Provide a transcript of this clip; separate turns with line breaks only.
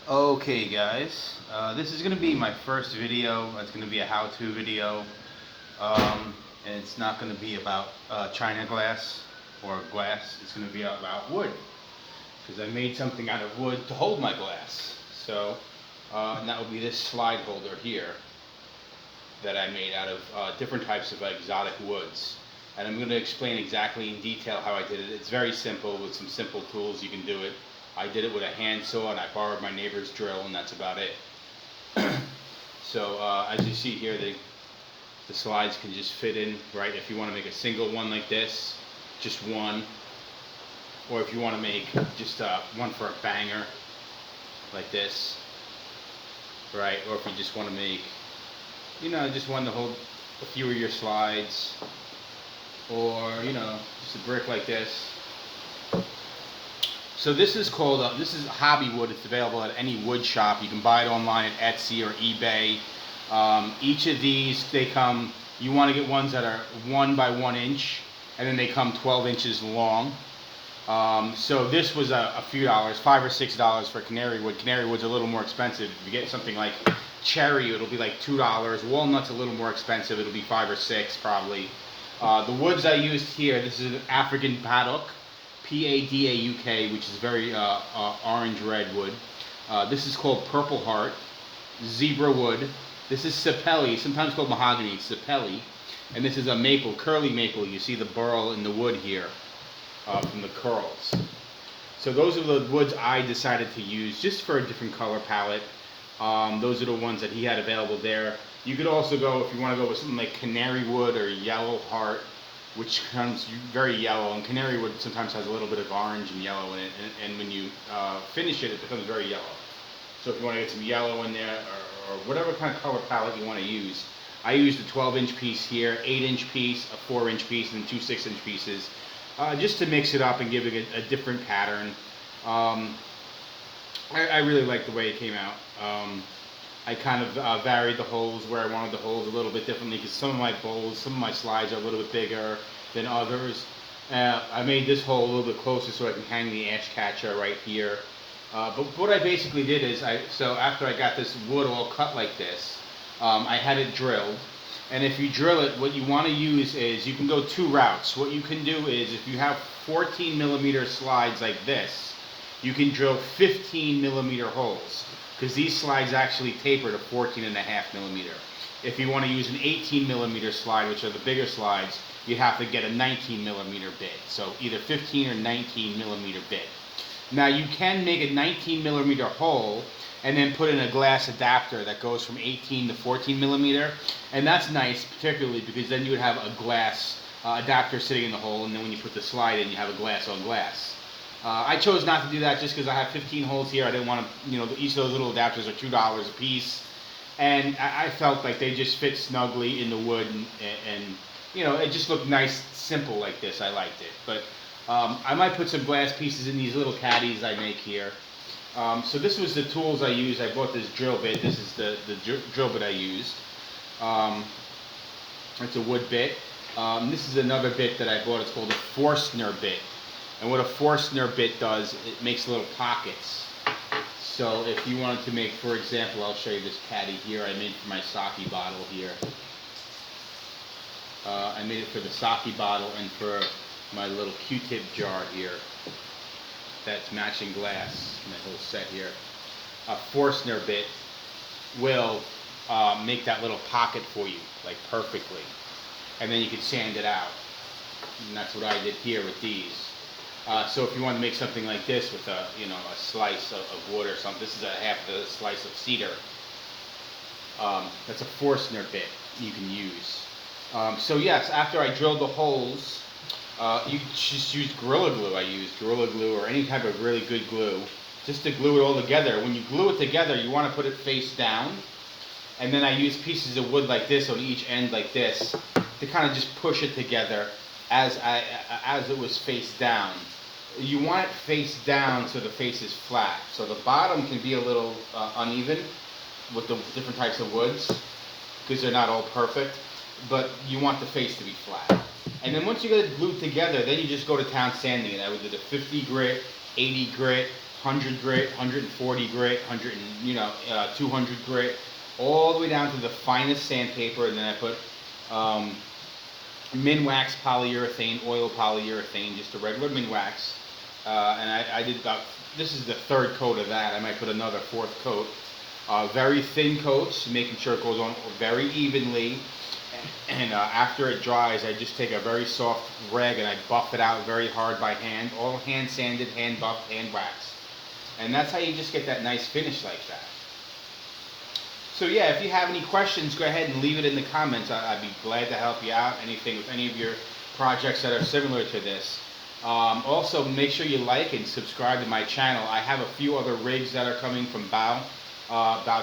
Okay guys, this is going to be my first video. It's going to be a how-to video, and it's not going to be about china glass or glass. It's going to be about wood, because I made something out of wood to hold my glass. So, and that would be this slide holder here that I made out of different types of exotic woods. And I'm going to explain exactly in detail how I did it. It's very simple. With some simple tools you can do it. I did it with a handsaw and I borrowed my neighbor's drill, and that's about it. So as you see here, the slides can just fit in, right? If you want to make a single one like this, just one. Or if you want to make just one for a banger, like this, right? Or if you just want to make, just one to hold a few of your slides, or just a brick like this. So this is called this is hobby wood. It's available at any wood shop. You can buy it online at Etsy or eBay. Each of these, they come, you want to get ones that are 1 by 1 inch, and then they come 12 inches long. So this was a few dollars, $5 or $6 for canary wood. Canary wood's a little more expensive. If you get something like cherry, it'll be like $2. Walnut's a little more expensive. It'll be 5 or 6 probably. The woods I used here, this is an African paddock, P-A-D-A-U-K, which is very orange red wood. This is called Purple Heart, zebra wood. This is sapelli, sometimes called mahogany, sapelli. And this is a maple, curly maple. You see the burl in the wood here from the curls. So those are the woods I decided to use just for a different color palette. Those are the ones that he had available there. You could also go, if you want to go with something like canary wood or yellow heart, which comes very yellow, and canary wood sometimes has a little bit of orange and yellow in it, and when you finish it, it becomes very yellow. So if you want to get some yellow in there, or whatever kind of color palette you want to use. I used a 12-inch piece here, 8-inch piece, a 4-inch piece, and 2 6-inch pieces, just to mix it up and give it a different pattern. I really like the way it came out. I kind of varied the holes where I wanted the holes a little bit differently, because some of my bowls, some of my slides are a little bit bigger than others. I made this hole a little bit closer so I can hang the ash catcher right here. But what I basically did is, so after I got this wood all cut like this, I had it drilled. And if you drill it, what you want to use is, you can go 2 routes. What you can do is, if you have 14mm slides like this, you can drill 15mm holes, because these slides actually taper to 14.5mm. If you want to use an 18mm slide, which are the bigger slides, you have to get a 19mm bit. So either 15 or 19mm bit. Now you can make a 19mm hole and then put in a glass adapter that goes from 18 to 14mm, and that's nice, particularly because then you would have a glass adapter sitting in the hole, and then when you put the slide in, you have a glass on glass. I chose not to do that just because I have 15 holes here. I didn't want to, each of those little adapters are $2 a piece, and I felt like they just fit snugly in the wood, and it just looked nice, simple like this. I liked it, but I might put some glass pieces in these little caddies I make here. So this was the tools I used. I bought this drill bit. This is the drill bit I used. It's a wood bit. This is another bit that I bought. It's called a Forstner bit. And what a Forstner bit does, it makes little pockets. So if you wanted to make, for example, I'll show you this caddy here I made for my sake bottle here. I made it for the sake bottle and for my little Q-tip jar here. That's matching glass, my whole set here. A Forstner bit will make that little pocket for you, like perfectly. And then you can sand it out. And that's what I did here with these. So if you want to make something like this with a slice of wood or something, this is a half of a slice of cedar. That's a Forstner bit you can use. So yes, after I drilled the holes, you just use Gorilla Glue. I used Gorilla Glue or any type of really good glue, just to glue it all together. When you glue it together, you want to put it face down, and then I use pieces of wood like this on each end like this to kind of just push it together as it was face down. You want it face down so the face is flat. So the bottom can be a little uneven with the different types of woods, because they're not all perfect, but you want the face to be flat. And then once you get it glued together, then you just go to town sanding it. I would do the 50 grit, 80 grit, 100 grit, 140 grit, 100, 200 grit, all the way down to the finest sandpaper, and then I put Minwax polyurethane, oil polyurethane, just a regular Minwax, and I did about, this is the third coat of that. I might put another fourth coat. Very thin coats, making sure it goes on very evenly. And after it dries, I just take a very soft rag and I buff it out very hard by hand, all hand sanded, hand buffed, hand waxed. And that's how you just get that nice finish like that. So yeah, if you have any questions, go ahead and leave it in the comments. I'd be glad to help you out, anything with any of your projects that are similar to this. Also, make sure you like and subscribe to my channel. I have a few other rigs that are coming from Bao